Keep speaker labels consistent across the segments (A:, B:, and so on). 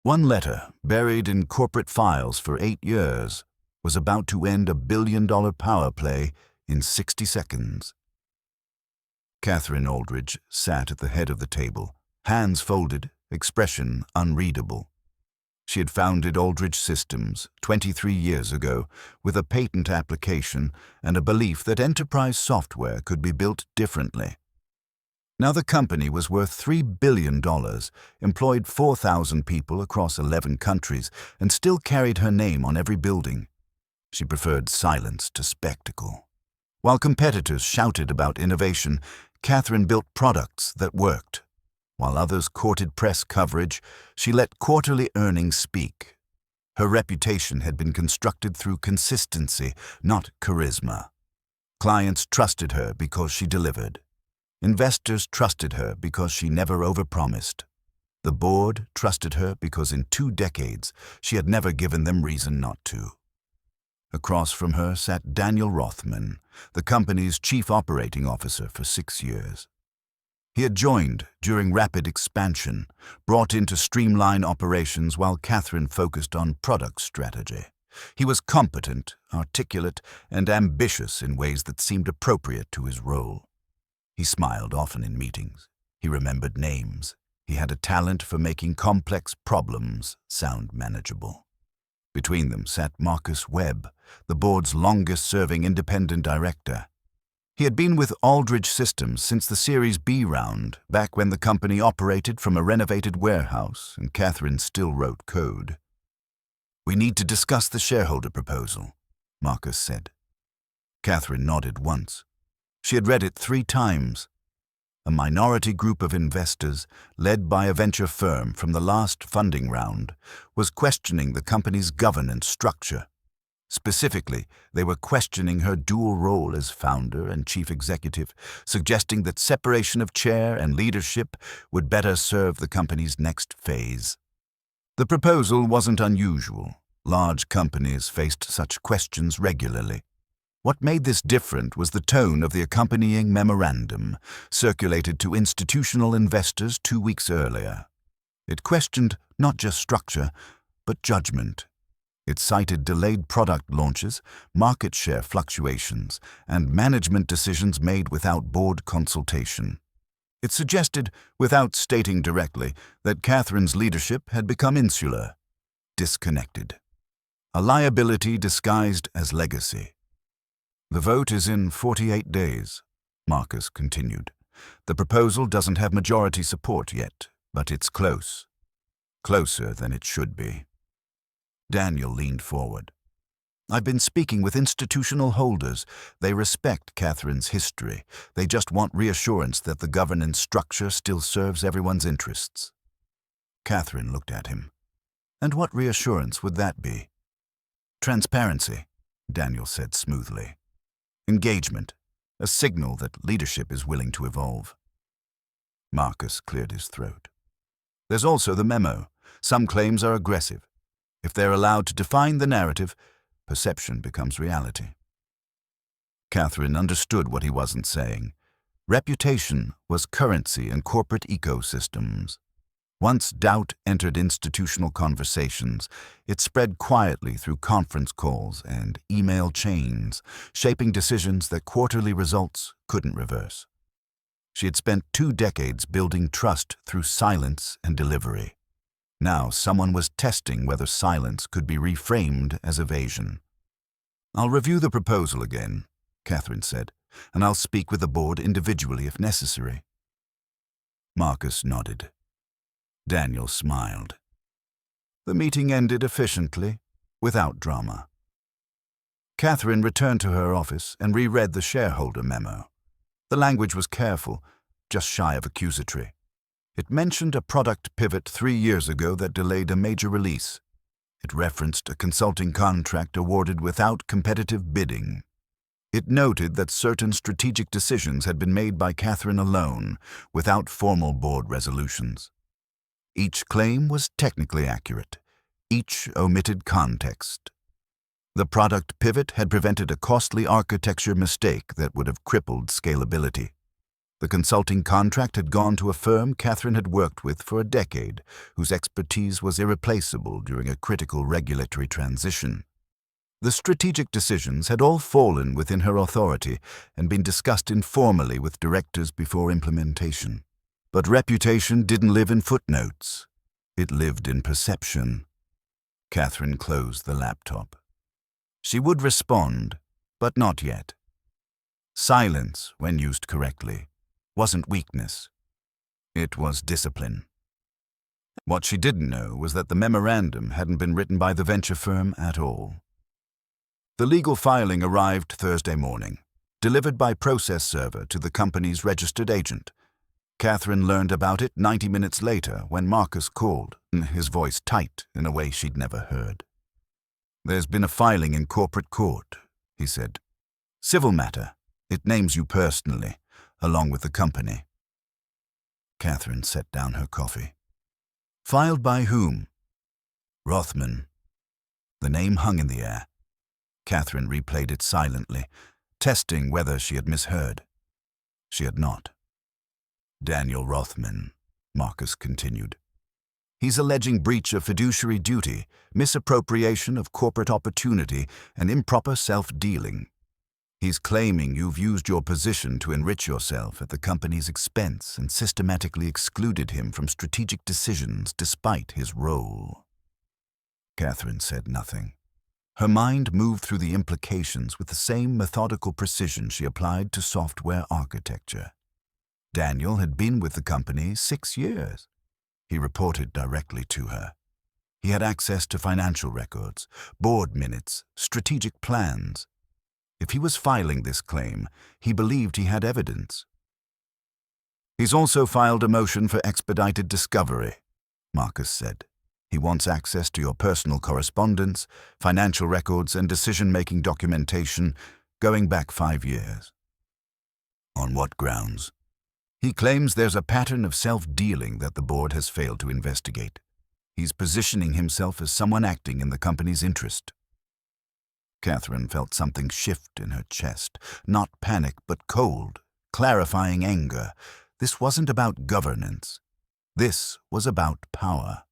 A: One letter, buried in corporate files for 8 years, was about to end a billion-dollar power play in 60 seconds. Catherine Aldridge sat at the head of the table, hands folded, expression unreadable. She had founded Aldridge Systems 23 years ago with a patent application and a belief that enterprise software could be built differently. Now the company was worth $3 billion, employed 4,000 people across 11 countries, and still carried her name on every building. She preferred silence to spectacle. While competitors shouted about innovation, Catherine built products that worked. While others courted press coverage, she let quarterly earnings speak. Her reputation had been constructed through consistency, not charisma. Clients trusted her because she delivered. Investors trusted her because she never overpromised. The board trusted her because in 2 decades she had never given them reason not to. Across from her sat Daniel Rothman, the company's chief operating officer for 6 years. He had joined during rapid expansion, brought in to streamline operations while Catherine focused on product strategy. He was competent, articulate, and ambitious in ways that seemed appropriate to his role. He smiled often in meetings. He remembered names. He had a talent for making complex problems sound manageable. Between them sat Marcus Webb, the board's longest-serving independent director. He had been with Aldridge Systems since the Series B round, back when the company operated from a renovated warehouse and Catherine still wrote code. "We need to discuss the shareholder proposal," Marcus said. Catherine nodded once. She had read it 3 times. A minority group of investors, led by a venture firm from the last funding round, was questioning the company's governance structure. Specifically, they were questioning her dual role as founder and chief executive, suggesting that separation of chair and leadership would better serve the company's next phase. The proposal wasn't unusual. Large companies faced such questions regularly. What made this different was the tone of the accompanying memorandum, circulated to institutional investors 2 weeks earlier. It questioned not just structure, but judgment. It cited delayed product launches, market share fluctuations, and management decisions made without board consultation. It suggested, without stating directly, that Catherine's leadership had become insular, disconnected. A liability disguised as legacy. "The vote is in 48 days, Marcus continued. "The proposal doesn't have majority support yet, but it's close. Closer than it should be." Daniel leaned forward. "I've been speaking with institutional holders. They respect Catherine's history. They just want reassurance that the governance structure still serves everyone's interests." Catherine looked at him. "And what reassurance would that be?" "Transparency," Daniel said smoothly. "Engagement, a signal that leadership is willing to evolve." Marcus cleared his throat. "There's also the memo. Some claims are aggressive. If they're allowed to define the narrative, perception becomes reality." Catherine understood what he wasn't saying. Reputation was currency in corporate ecosystems. Once doubt entered institutional conversations, it spread quietly through conference calls and email chains, shaping decisions that quarterly results couldn't reverse. She had spent 2 decades building trust through silence and delivery. Now someone was testing whether silence could be reframed as evasion. "I'll review the proposal again," Catherine said, "and I'll speak with the board individually if necessary." Marcus nodded. Daniel smiled. The meeting ended efficiently, without drama. Catherine returned to her office and reread the shareholder memo. The language was careful, just shy of accusatory. It mentioned a product pivot 3 years ago that delayed a major release. It referenced a consulting contract awarded without competitive bidding. It noted that certain strategic decisions had been made by Catherine alone, without formal board resolutions. Each claim was technically accurate. Each omitted context. The product pivot had prevented a costly architecture mistake that would have crippled scalability. The consulting contract had gone to a firm Catherine had worked with for a decade, whose expertise was irreplaceable during a critical regulatory transition. The strategic decisions had all fallen within her authority and been discussed informally with directors before implementation. But reputation didn't live in footnotes. It lived in perception. Catherine closed the laptop. She would respond, but not yet. Silence, when used correctly, wasn't weakness. It was discipline. What she didn't know was that the memorandum hadn't been written by the venture firm at all. The legal filing arrived Thursday morning, delivered by process server to the company's registered agent. Catherine learned about it 90 minutes later when Marcus called, his voice tight in a way she'd never heard. "There's been a filing in corporate court," he said. "Civil matter. It names you personally, along with the company." Catherine set down her coffee. "Filed by whom?" "Rothman." The name hung in the air. Catherine replayed it silently, testing whether she had misheard. She had not. "Daniel Rothman," Marcus continued. "He's alleging breach of fiduciary duty, misappropriation of corporate opportunity, and improper self-dealing. He's claiming you've used your position to enrich yourself at the company's expense and systematically excluded him from strategic decisions despite his role." Catherine said nothing. Her mind moved through the implications with the same methodical precision she applied to software architecture. Daniel had been with the company 6 years. He reported directly to her. He had access to financial records, board minutes, strategic plans. If he was filing this claim, he believed he had evidence. "He's also filed a motion for expedited discovery," Marcus said. "He wants access to your personal correspondence, financial records, and decision-making documentation going back 5 years. "On what grounds?" "He claims there's a pattern of self-dealing that the board has failed to investigate. He's positioning himself as someone acting in the company's interest." Catherine felt something shift in her chest, not panic but cold, clarifying anger. This wasn't about governance. This was about power.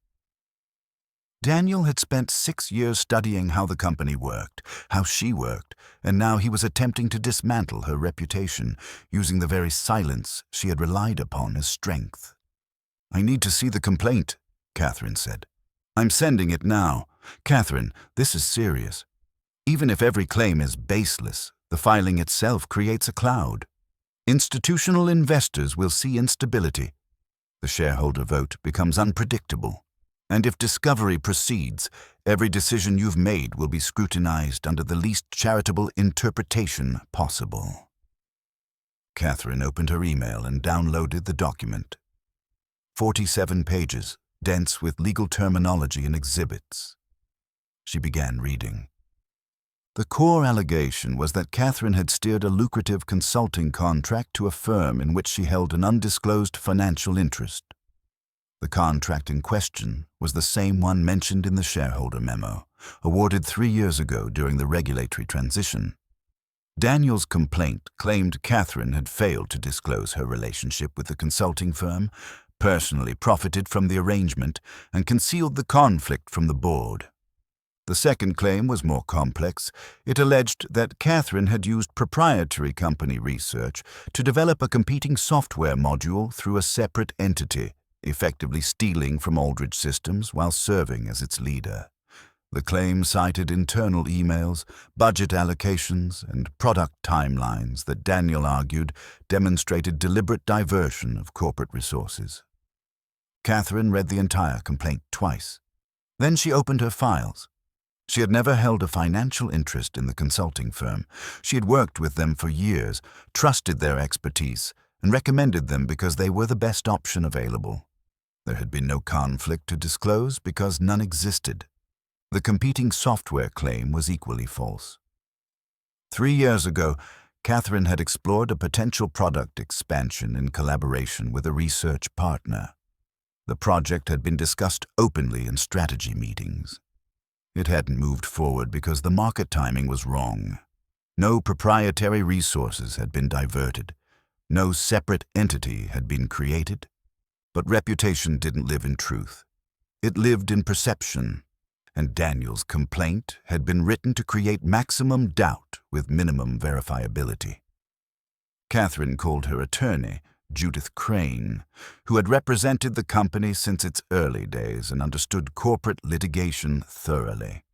A: Daniel had spent 6 years studying how the company worked, how she worked, and now he was attempting to dismantle her reputation, using the very silence she had relied upon as strength. "I need to see the complaint," Catherine said. "I'm sending it now. Catherine, this is serious. Even if every claim is baseless, the filing itself creates a cloud. Institutional investors will see instability. The shareholder vote becomes unpredictable. And if discovery proceeds, every decision you've made will be scrutinized under the least charitable interpretation possible." Catherine opened her email and downloaded the document. 47 pages, dense with legal terminology and exhibits. She began reading. The core allegation was that Catherine had steered a lucrative consulting contract to a firm in which she held an undisclosed financial interest. The contract in question was the same one mentioned in the shareholder memo, awarded 3 years ago during the regulatory transition. Daniel's complaint claimed Catherine had failed to disclose her relationship with the consulting firm, personally profited from the arrangement, and concealed the conflict from the board. The second claim was more complex. It alleged that Catherine had used proprietary company research to develop a competing software module through a separate entity, effectively stealing from Aldridge Systems while serving as its leader. The claim cited internal emails, budget allocations, and product timelines that Daniel argued demonstrated deliberate diversion of corporate resources. Catherine read the entire complaint twice. Then she opened her files. She had never held a financial interest in the consulting firm. She had worked with them for years, trusted their expertise, and recommended them because they were the best option available. There had been no conflict to disclose because none existed. The competing software claim was equally false. 3 years ago, Catherine had explored a potential product expansion in collaboration with a research partner. The project had been discussed openly in strategy meetings. It hadn't moved forward because the market timing was wrong. No proprietary resources had been diverted. No separate entity had been created, but reputation didn't live in truth. It lived in perception, and Daniel's complaint had been written to create maximum doubt with minimum verifiability. Catherine called her attorney, Judith Crane, who had represented the company since its early days and understood corporate litigation thoroughly.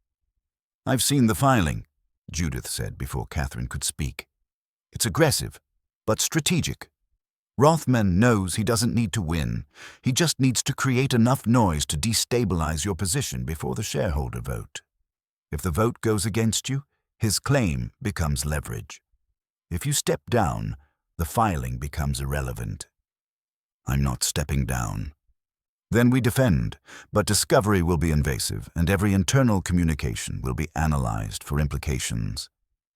A: "I've seen the filing," Judith said before Catherine could speak. "It's aggressive, but strategic. Rothman knows he doesn't need to win. He just needs to create enough noise to destabilize your position before the shareholder vote. If the vote goes against you, his claim becomes leverage. If you step down, the filing becomes irrelevant." "I'm not stepping down." "Then we defend, but discovery will be invasive, and every internal communication will be analyzed for implications.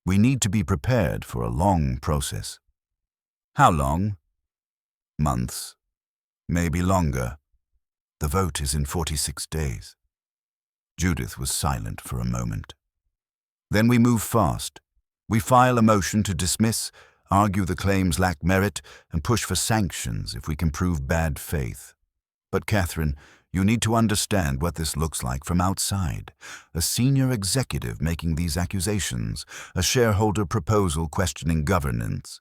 A: We need to be prepared for a long process." "How long?" "Months. Maybe longer. The vote is in 46 days. Judith was silent for a moment. "Then we move fast. We file a motion to dismiss, argue the claims lack merit, and push for sanctions if we can prove bad faith. But Catherine, you need to understand what this looks like from outside. A senior executive making these accusations, a shareholder proposal questioning governance.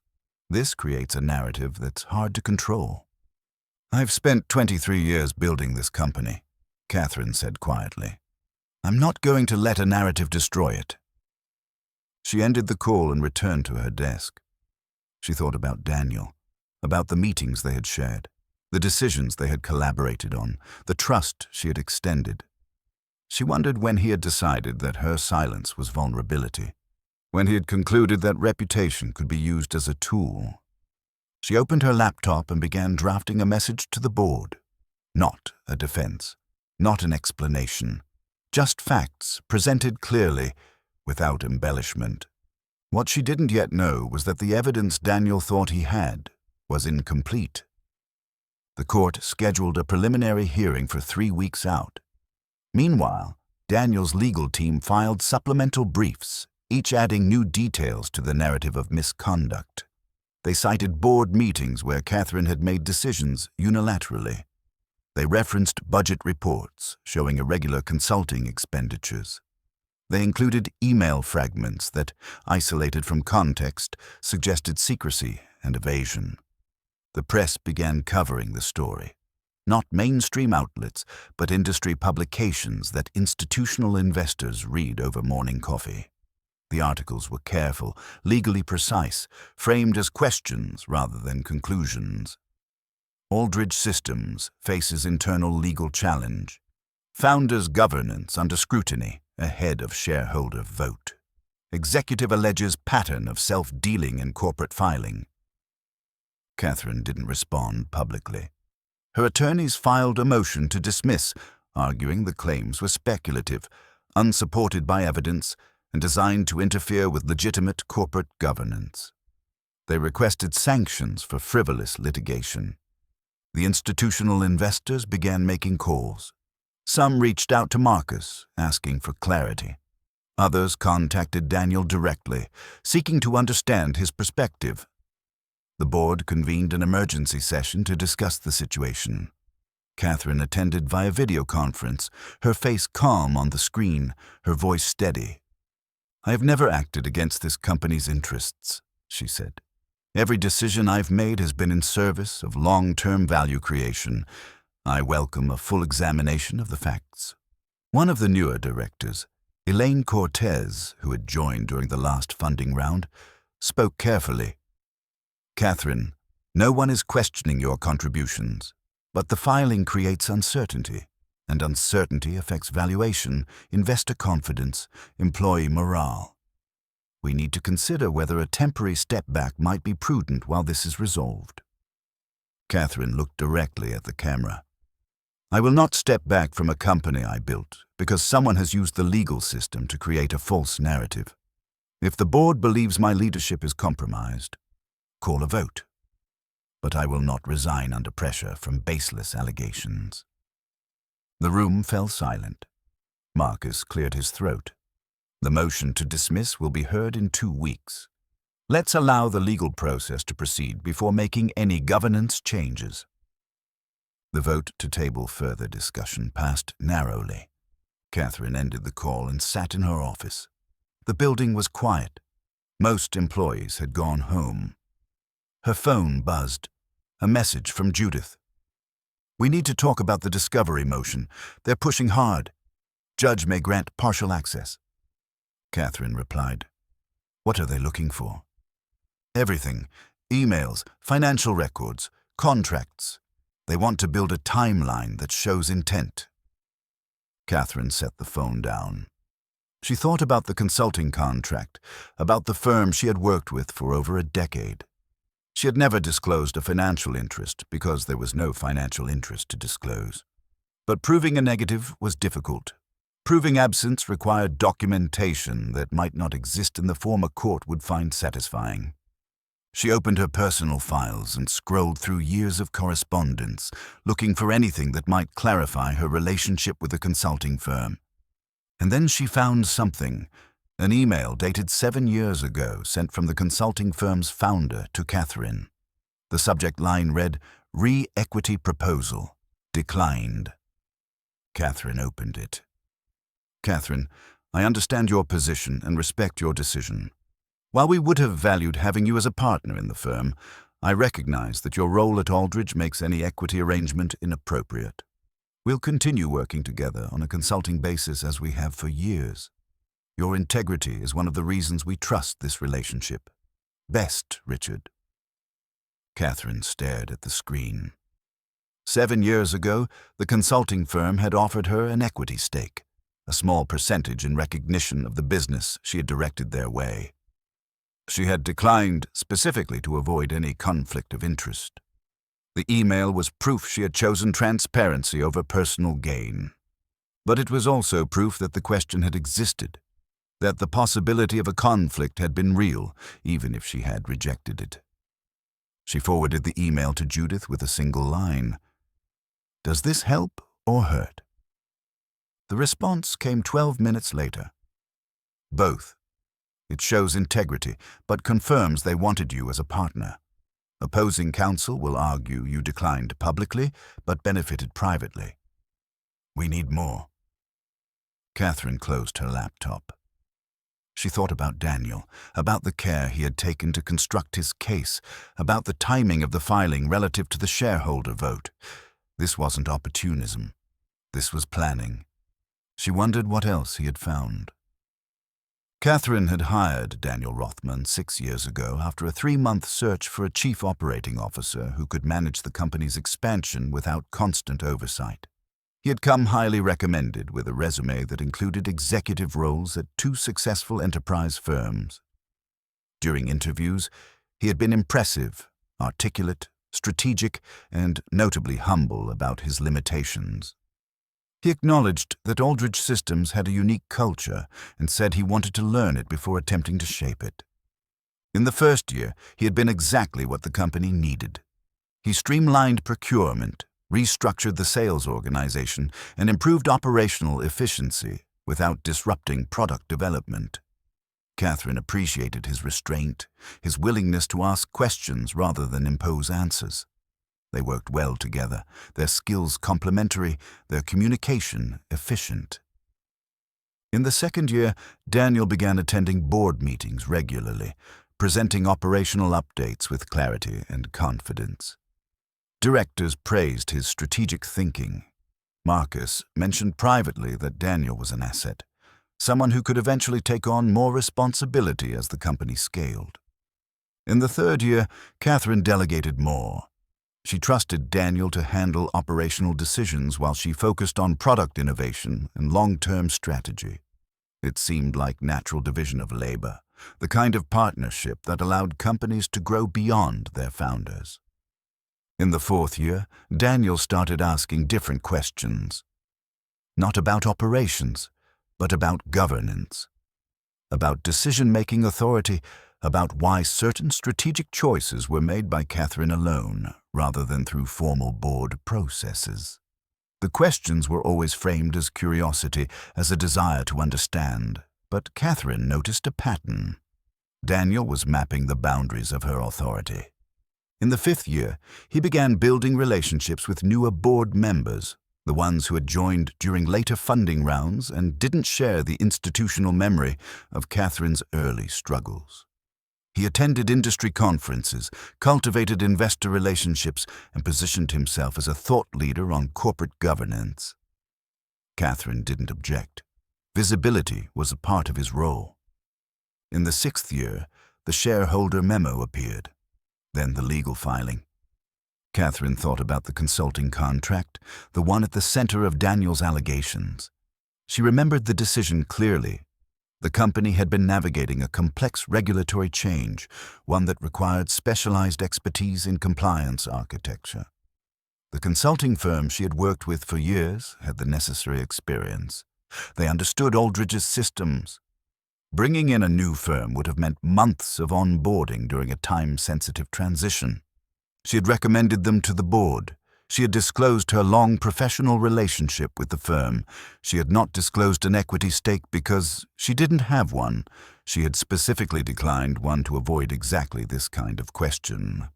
A: This creates a narrative that's hard to control." "I've spent 23 years building this company," Catherine said quietly. "I'm not going to let a narrative destroy it." She ended the call and returned to her desk. She thought about Daniel, about the meetings they had shared, the decisions they had collaborated on, the trust she had extended. She wondered when he had decided that her silence was vulnerability, when he had concluded that reputation could be used as a tool. She opened her laptop and began drafting a message to the board. Not a defense, not an explanation, just facts presented clearly, without embellishment. What she didn't yet know was that the evidence Daniel thought he had was incomplete. The court scheduled a preliminary hearing for 3 weeks out. Meanwhile, Daniel's legal team filed supplemental briefs, each adding new details to the narrative of misconduct. They cited board meetings where Catherine had made decisions unilaterally. They referenced budget reports showing irregular consulting expenditures. They included email fragments that, isolated from context, suggested secrecy and evasion. The press began covering the story. Not mainstream outlets, but industry publications that institutional investors read over morning coffee. The articles were careful, legally precise, framed as questions rather than conclusions. Aldridge Systems faces internal legal challenge. Founders' governance under scrutiny ahead of shareholder vote. Executive alleges pattern of self-dealing in corporate filing. Catherine didn't respond publicly. Her attorneys filed a motion to dismiss, arguing the claims were speculative, unsupported by evidence, and designed to interfere with legitimate corporate governance. They requested sanctions for frivolous litigation. The institutional investors began making calls. Some reached out to Marcus, asking for clarity. Others contacted Daniel directly, seeking to understand his perspective. The board convened an emergency session to discuss the situation. Catherine attended via video conference, her face calm on the screen, her voice steady. "I have never acted against this company's interests," she said. "Every decision I've made has been in service of long-term value creation. I welcome a full examination of the facts." One of the newer directors, Elaine Cortez, who had joined during the last funding round, spoke carefully. "Catherine, no one is questioning your contributions, but the filing creates uncertainty, and uncertainty affects valuation, investor confidence, employee morale. We need to consider whether a temporary step back might be prudent while this is resolved." Catherine looked directly at the camera. "I will not step back from a company I built because someone has used the legal system to create a false narrative. If the board believes my leadership is compromised, call a vote. But I will not resign under pressure from baseless allegations." The room fell silent. Marcus cleared his throat. "The motion to dismiss will be heard in 2 weeks. Let's allow the legal process to proceed before making any governance changes. The vote to table further discussion passed narrowly. Catherine ended the call and sat in her office. The building was quiet. Most employees had gone home. Her phone buzzed. A message from Judith. "We need to talk about the discovery motion. They're pushing hard. Judge may grant partial access." Catherine replied. "What are they looking for?" "Everything. Emails, financial records, contracts. They want to build a timeline that shows intent." Catherine set the phone down. She thought about the consulting contract, about the firm she had worked with for over a decade. She had never disclosed a financial interest because there was no financial interest to disclose. But proving a negative was difficult. Proving absence required documentation that might not exist in the form a court would find satisfying. She opened her personal files and scrolled through years of correspondence, looking for anything that might clarify her relationship with the consulting firm. And then she found something, an email dated 7 years ago sent from the consulting firm's founder to Catherine. The subject line read, "Re-equity proposal. Declined." Catherine opened it. "Catherine, I understand your position and respect your decision. While we would have valued having you as a partner in the firm, I recognize that your role at Aldridge makes any equity arrangement inappropriate. We'll continue working together on a consulting basis as we have for years. Your integrity is one of the reasons we trust this relationship. Best, Richard." Catherine stared at the screen. 7 years ago, the consulting firm had offered her an equity stake, a small percentage in recognition of the business she had directed their way. She had declined specifically to avoid any conflict of interest. The email was proof she had chosen transparency over personal gain. But it was also proof that the question had existed, that the possibility of a conflict had been real, even if she had rejected it. She forwarded the email to Judith with a single line. "Does this help or hurt?" The response came 12 minutes later. "Both. It shows integrity, but confirms they wanted you as a partner. Opposing counsel will argue you declined publicly, but benefited privately. We need more." Catherine closed her laptop. She thought about Daniel, about the care he had taken to construct his case, about the timing of the filing relative to the shareholder vote. This wasn't opportunism. This was planning. She wondered what else he had found. Catherine had hired Daniel Rothman 6 years ago after a 3-month search for a chief operating officer who could manage the company's expansion without constant oversight. He had come highly recommended with a resume that included executive roles at 2 successful enterprise firms. During interviews, he had been impressive, articulate, strategic, and notably humble about his limitations. He acknowledged that Aldridge Systems had a unique culture and said he wanted to learn it before attempting to shape it. In the first year, he had been exactly what the company needed. He streamlined procurement, restructured the sales organization, and improved operational efficiency without disrupting product development. Catherine appreciated his restraint, his willingness to ask questions rather than impose answers. They worked well together, their skills complementary, their communication efficient. In the second year, Daniel began attending board meetings regularly, presenting operational updates with clarity and confidence. Directors praised his strategic thinking. Marcus mentioned privately that Daniel was an asset, someone who could eventually take on more responsibility as the company scaled. In the third year, Catherine delegated more. She trusted Daniel to handle operational decisions while she focused on product innovation and long-term strategy. It seemed like natural division of labor, the kind of partnership that allowed companies to grow beyond their founders. In the fourth year, Daniel started asking different questions. Not about operations, but about governance. About decision-making authority, about why certain strategic choices were made by Catherine alone, rather than through formal board processes. The questions were always framed as curiosity, as a desire to understand, but Catherine noticed a pattern. Daniel was mapping the boundaries of her authority. In the 5th year, he began building relationships with newer board members, the ones who had joined during later funding rounds and didn't share the institutional memory of Catherine's early struggles. He attended industry conferences, cultivated investor relationships, and positioned himself as a thought leader on corporate governance. Catherine didn't object. Visibility was a part of his role. In the 6th year, the shareholder memo appeared, then the legal filing. Catherine thought about the consulting contract, the one at the center of Daniel's allegations. She remembered the decision clearly. The company had been navigating a complex regulatory change, one that required specialized expertise in compliance architecture. The consulting firm she had worked with for years had the necessary experience. They understood Aldridge's systems. Bringing in a new firm would have meant months of onboarding during a time-sensitive transition. She had recommended them to the board. She had disclosed her long professional relationship with the firm. She had not disclosed an equity stake because she didn't have one. She had specifically declined one to avoid exactly this kind of question.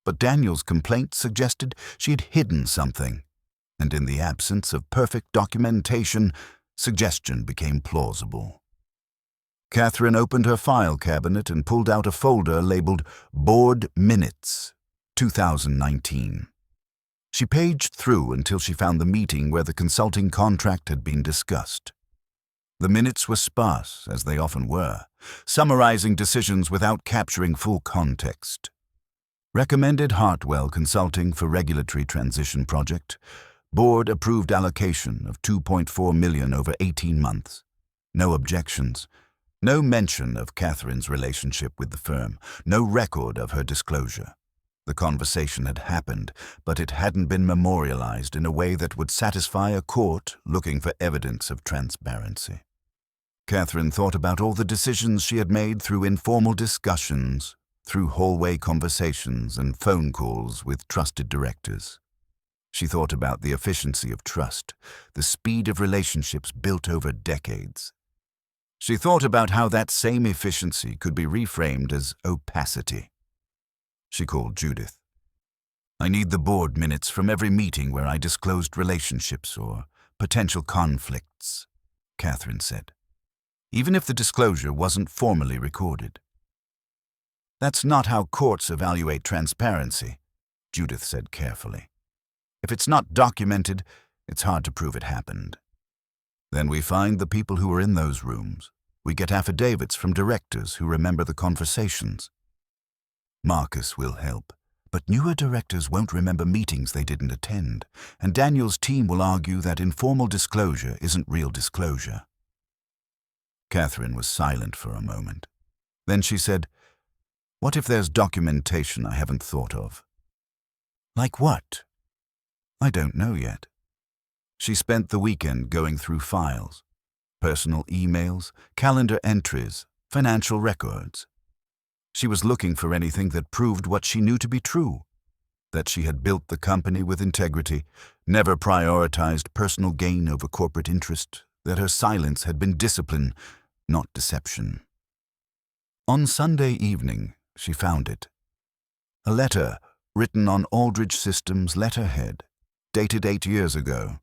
A: But Daniel's complaint suggested she had hidden something, and in the absence of perfect documentation, suggestion became plausible. Catherine opened her file cabinet and pulled out a folder labeled Board Minutes, 2019. She paged through until she found the meeting where the consulting contract had been discussed. The minutes were sparse, as they often were, summarizing decisions without capturing full context. Recommended Hartwell Consulting for Regulatory Transition Project. Board approved allocation of $2.4 million over 18 months. No objections. No mention of Catherine's relationship with the firm. No record of her disclosure. The conversation had happened, but it hadn't been memorialized in a way that would satisfy a court looking for evidence of transparency. Catherine thought about all the decisions she had made through informal discussions, through hallway conversations and phone calls with trusted directors. She thought about the efficiency of trust, the speed of relationships built over decades. She thought about how that same efficiency could be reframed as opacity. She called Judith. "I need the board minutes from every meeting where I disclosed relationships or potential conflicts," Catherine said, "even if the disclosure wasn't formally recorded." "That's not how courts evaluate transparency," Judith said carefully. "If it's not documented, it's hard to prove it happened. Then we find the people who were in those rooms. We get affidavits from directors who remember the conversations. Marcus will help, but newer directors won't remember meetings they didn't attend, and Daniel's team will argue that informal disclosure isn't real disclosure." Catherine was silent for a moment. Then she said, "What if there's documentation I haven't thought of?" "Like what?" "I don't know yet." She spent the weekend going through files, personal emails, calendar entries, financial records. She was looking for anything that proved what she knew to be true, that she had built the company with integrity, never prioritized personal gain over corporate interest, that her silence had been discipline, not deception. On Sunday evening, she found it. A letter written on Aldridge Systems' letterhead, dated 8 years ago,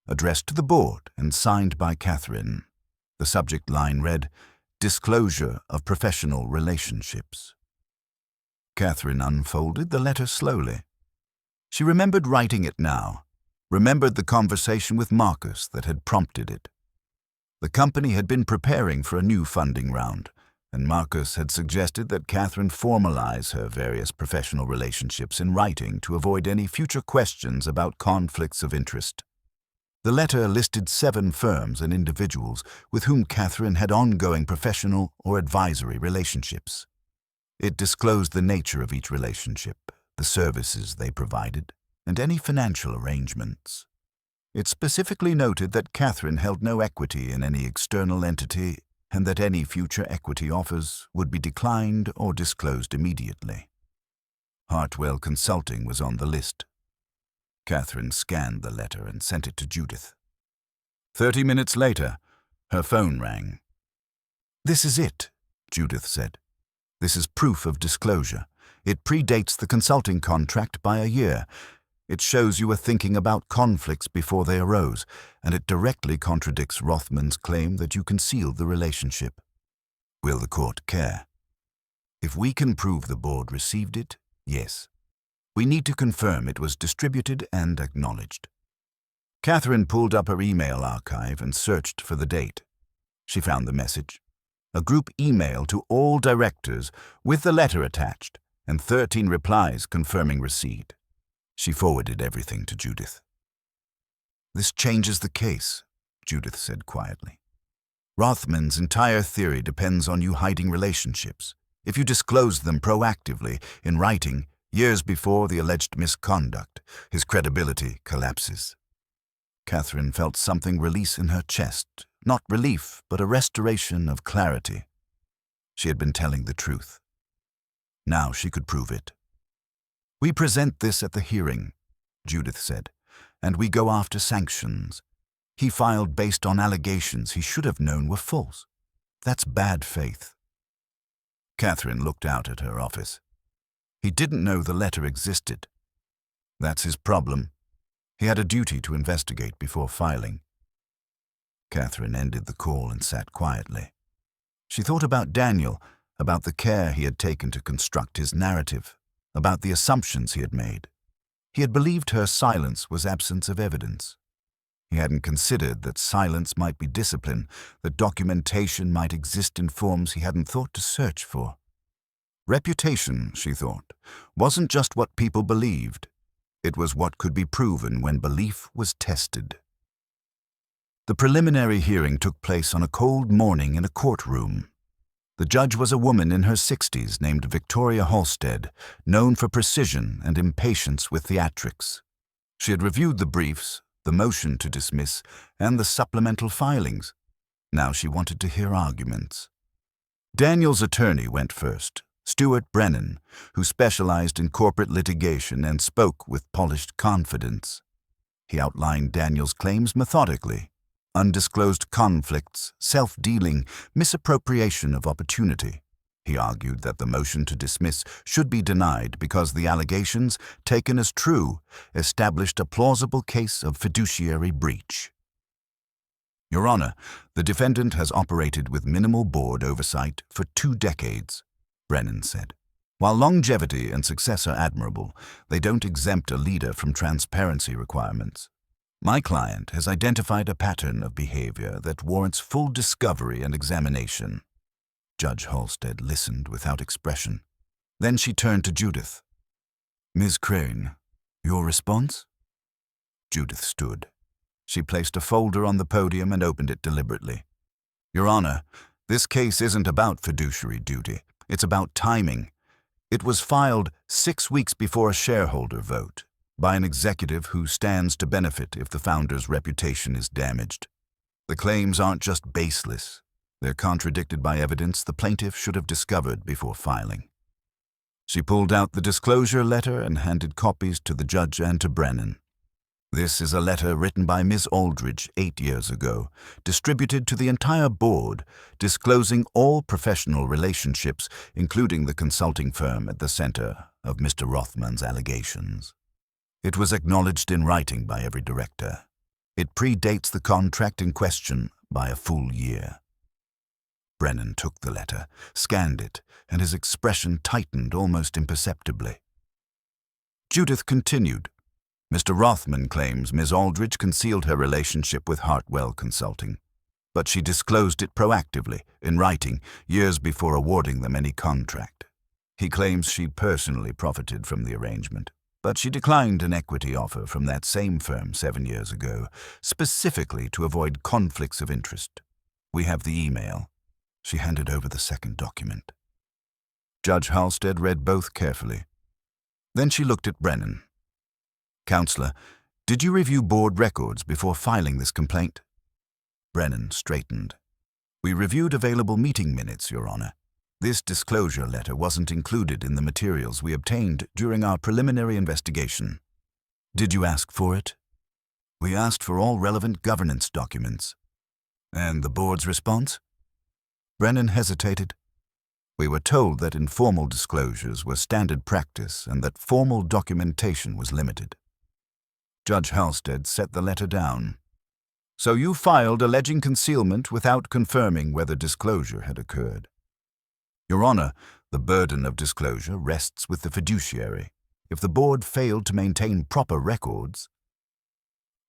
A: addressed to the board and signed by Catherine. The subject line read, "Disclosure of Professional Relationships." Catherine unfolded the letter slowly. She remembered writing it now, remembered the conversation with Marcus that had prompted it. The company had been preparing for a new funding round, and Marcus had suggested that Catherine formalize her various professional relationships in writing to avoid any future questions about conflicts of interest. The letter listed 7 firms and individuals with whom Catherine had ongoing professional or advisory relationships. It disclosed the nature of each relationship, the services they provided, and any financial arrangements. It specifically noted that Catherine held no equity in any external entity and that any future equity offers would be declined or disclosed immediately. Hartwell Consulting was on the list. Catherine scanned the letter and sent it to Judith. 30 minutes later, her phone rang. "This is it," Judith said. This is proof of disclosure. It predates the consulting contract by a year. It shows you were thinking about conflicts before they arose, and it directly contradicts Rothman's claim that you concealed the relationship. Will the court care? If we can prove the board received it, yes. We need to confirm it was distributed and acknowledged. Catherine pulled up her email archive and searched for the date. She found the message. A group email to all directors with the letter attached and 13 replies confirming receipt. She forwarded everything to Judith. "This changes the case," Judith said quietly. "Rothman's entire theory depends on you hiding relationships. If you disclose them proactively, in writing, years before the alleged misconduct, his credibility collapses." Catherine felt something release in her chest, not relief, but a restoration of clarity. She had been telling the truth. Now she could prove it. "We present this at the hearing," Judith said, "and we go after sanctions. He filed based on allegations he should have known were false. That's bad faith." Catherine looked out at her office. "He didn't know the letter existed. That's his problem. He had a duty to investigate before filing." Catherine ended the call and sat quietly. She thought about Daniel, about the care he had taken to construct his narrative, about the assumptions he had made. He had believed her silence was absence of evidence. He hadn't considered that silence might be discipline, that documentation might exist in forms he hadn't thought to search for. Reputation, she thought, wasn't just what people believed. It was what could be proven when belief was tested. The preliminary hearing took place on a cold morning in a courtroom. The judge was a woman in her 60s named Victoria Halstead, known for precision and impatience with theatrics. She had reviewed the briefs, the motion to dismiss, and the supplemental filings. Now she wanted to hear arguments. Daniel's attorney went first, Stuart Brennan, who specialized in corporate litigation and spoke with polished confidence. He outlined Daniel's claims methodically. Undisclosed conflicts, self-dealing, misappropriation of opportunity. He argued that the motion to dismiss should be denied because the allegations, taken as true, established a plausible case of fiduciary breach. "Your Honor, the defendant has operated with minimal board oversight for 2 decades, Brennan said. "While longevity and success are admirable, they don't exempt a leader from transparency requirements. My client has identified a pattern of behavior that warrants full discovery and examination." Judge Halstead listened without expression. Then she turned to Judith. "Ms. Crane, your response?" Judith stood. She placed a folder on the podium and opened it deliberately. "Your Honor, this case isn't about fiduciary duty. It's about timing. It was filed 6 weeks before a shareholder vote, by an executive who stands to benefit if the founder's reputation is damaged. The claims aren't just baseless. They're contradicted by evidence the plaintiff should have discovered before filing." She pulled out the disclosure letter and handed copies to the judge and to Brennan. "This is a letter written by Ms. Aldridge 8 years ago, distributed to the entire board, disclosing all professional relationships, including the consulting firm at the center of Mr. Rothman's allegations. It was acknowledged in writing by every director. It predates the contract in question by a full year." Brennan took the letter, scanned it, and his expression tightened almost imperceptibly. Judith continued. "Mr. Rothman claims Ms. Aldridge concealed her relationship with Hartwell Consulting, but she disclosed it proactively, in writing, years before awarding them any contract. He claims she personally profited from the arrangement, but she declined an equity offer from that same firm 7 years ago, specifically to avoid conflicts of interest. We have the email." She handed over the second document. Judge Halstead read both carefully. Then she looked at Brennan. "Counselor, did you review board records before filing this complaint?" Brennan straightened. "We reviewed available meeting minutes, Your Honor. This disclosure letter wasn't included in the materials we obtained during our preliminary investigation." "Did you ask for it?" "We asked for all relevant governance documents." "And the board's response?" Brennan hesitated. We were told that informal disclosures were standard practice and that formal documentation was limited. Judge Halstead set the letter down. So you filed alleging concealment without confirming whether disclosure had occurred. Your Honor, the burden of disclosure rests with the fiduciary. If the board failed to maintain proper records,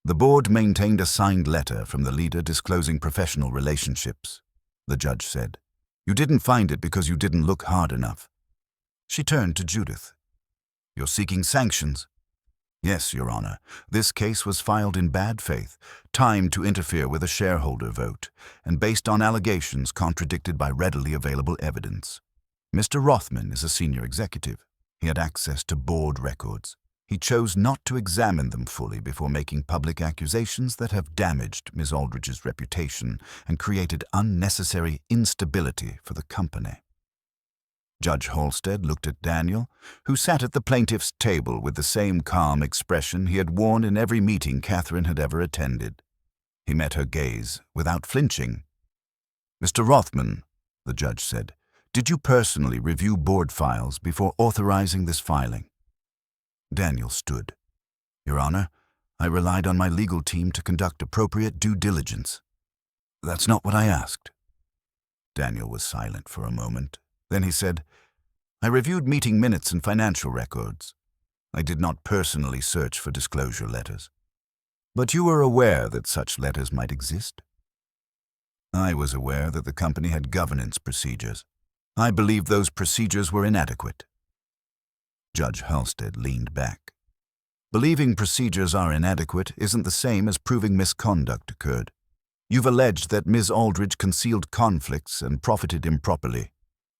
A: the board maintained a signed letter from the leader disclosing professional relationships, the judge said. You didn't find it because you didn't look hard enough. She turned to Judith. You're seeking sanctions? Yes, Your Honor. This case was filed in bad faith, timed to interfere with a shareholder vote, and based on allegations contradicted by readily available evidence. Mr. Rothman is a senior executive. He had access to board records. He chose not to examine them fully before making public accusations that have damaged Ms. Aldridge's reputation and created unnecessary instability for the company. Judge Halstead looked at Daniel, who sat at the plaintiff's table with the same calm expression he had worn in every meeting Catherine had ever attended. He met her gaze without flinching. Mr. Rothman, the judge said, did you personally review board files before authorizing this filing? Daniel stood. Your Honor, I relied on my legal team to conduct appropriate due diligence. That's not what I asked. Daniel was silent for a moment. Then he said, I reviewed meeting minutes and financial records. I did not personally search for disclosure letters. But you were aware that such letters might exist? I was aware that the company had governance procedures. I believed those procedures were inadequate. Judge Halstead leaned back. Believing procedures are inadequate isn't the same as proving misconduct occurred. You've alleged that Ms. Aldridge concealed conflicts and profited improperly.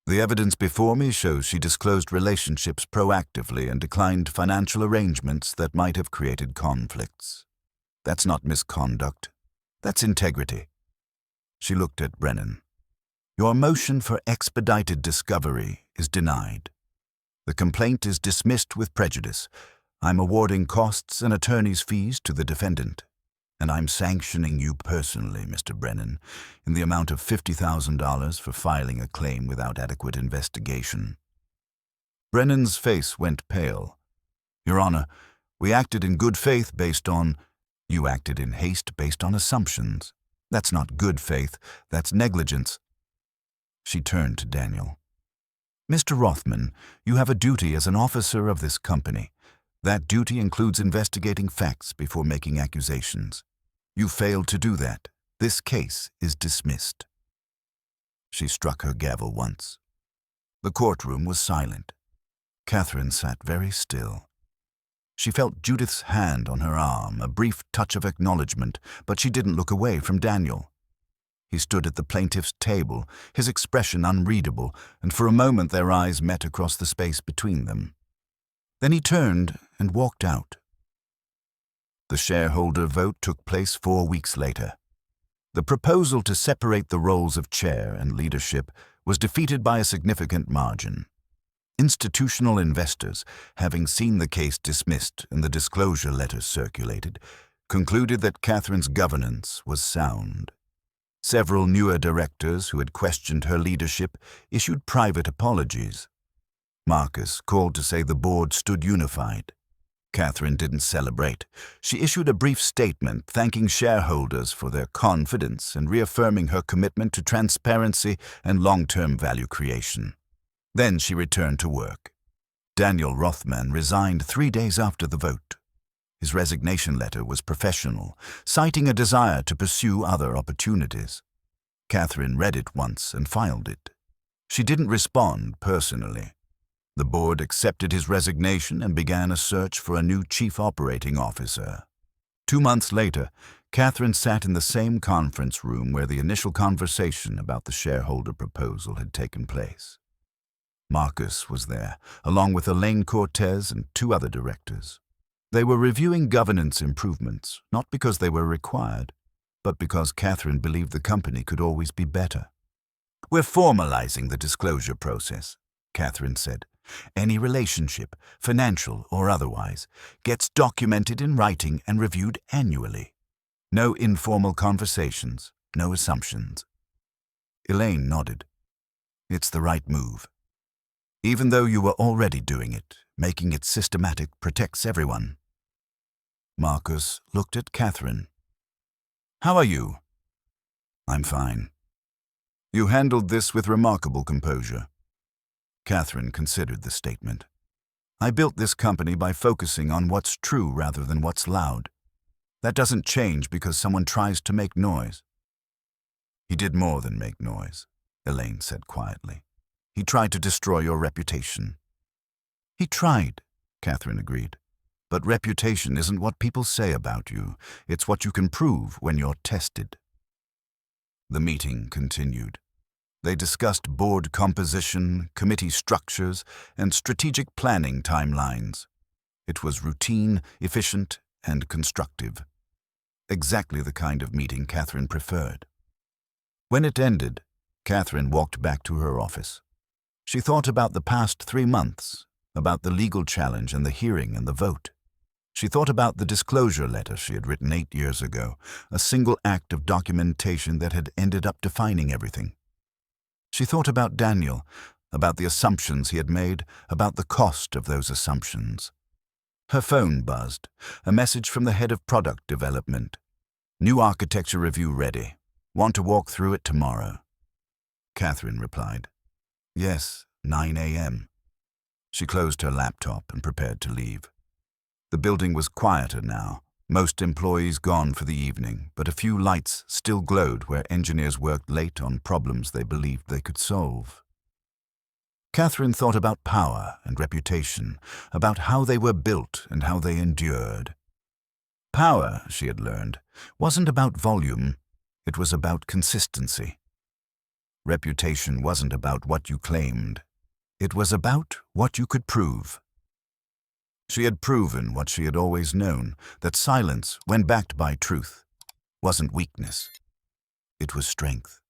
A: The evidence before me shows she disclosed relationships proactively and declined financial arrangements that might have created conflicts. That's not misconduct. That's integrity. She looked at Brennan. Your motion for expedited discovery is denied. The complaint is dismissed with prejudice. I'm awarding costs and attorney's fees to the defendant. And I'm sanctioning you personally, Mr. Brennan, in the amount of $50,000 for filing a claim without adequate investigation. Brennan's face went pale. Your Honor, we acted in good faith based on... You acted in haste based on assumptions. That's not good faith, that's negligence. She turned to Daniel. Mr. Rothman, you have a duty as an officer of this company. That duty includes investigating facts before making accusations. You failed to do that. This case is dismissed. She struck her gavel once. The courtroom was silent. Catherine sat very still. She felt Judith's hand on her arm, a brief touch of acknowledgement, but she didn't look away from Daniel. He stood at the plaintiff's table, his expression unreadable, and for a moment their eyes met across the space between them. Then he turned and walked out. The shareholder vote took place 4 weeks later. The proposal to separate the roles of chair and leadership was defeated by a significant margin. Institutional investors, having seen the case dismissed and the disclosure letters circulated, concluded that Catherine's governance was sound. Several newer directors who had questioned her leadership issued private apologies. Marcus called to say the board stood unified. Catherine didn't celebrate. She issued a brief statement thanking shareholders for their confidence and reaffirming her commitment to transparency and long-term value creation. Then she returned to work. Daniel Rothman resigned 3 days after the vote. His resignation letter was professional, citing a desire to pursue other opportunities. Catherine read it once and filed it. She didn't respond personally. The board accepted his resignation and began a search for a new chief operating officer. 2 months later, Catherine sat in the same conference room where the initial conversation about the shareholder proposal had taken place. Marcus was there, along with Elaine Cortez and 2 other directors. They were reviewing governance improvements, not because they were required, but because Catherine believed the company could always be better. We're formalizing the disclosure process, Catherine said. Any relationship, financial or otherwise, gets documented in writing and reviewed annually. No informal conversations, no assumptions. Elaine nodded. It's the right move. Even though you were already doing it, making it systematic protects everyone. Marcus looked at Catherine. How are you? I'm fine. You handled this with remarkable composure. Catherine considered the statement. I built this company by focusing on what's true rather than what's loud. That doesn't change because someone tries to make noise. He did more than make noise, Elaine said quietly. He tried to destroy your reputation. He tried, Catherine agreed. But reputation isn't what people say about you. It's what you can prove when you're tested. The meeting continued. They discussed board composition, committee structures, and strategic planning timelines. It was routine, efficient, and constructive. Exactly the kind of meeting Catherine preferred. When it ended, Catherine walked back to her office. She thought about the past 3 months, about the legal challenge and the hearing and the vote. She thought about the disclosure letter she had written 8 years ago, a single act of documentation that had ended up defining everything. She thought about Daniel, about the assumptions he had made, about the cost of those assumptions. Her phone buzzed, a message from the head of product development. New architecture review ready. Want to walk through it tomorrow? Catherine replied. Yes, 9 a.m. She closed her laptop and prepared to leave. The building was quieter now, most employees gone for the evening, but a few lights still glowed where engineers worked late on problems they believed they could solve. Catherine thought about power and reputation, about how they were built and how they endured. Power, she had learned, wasn't about volume, it was about consistency. Reputation wasn't about what you claimed, it was about what you could prove. She had proven what she had always known, that silence, when backed by truth, wasn't weakness. It was strength.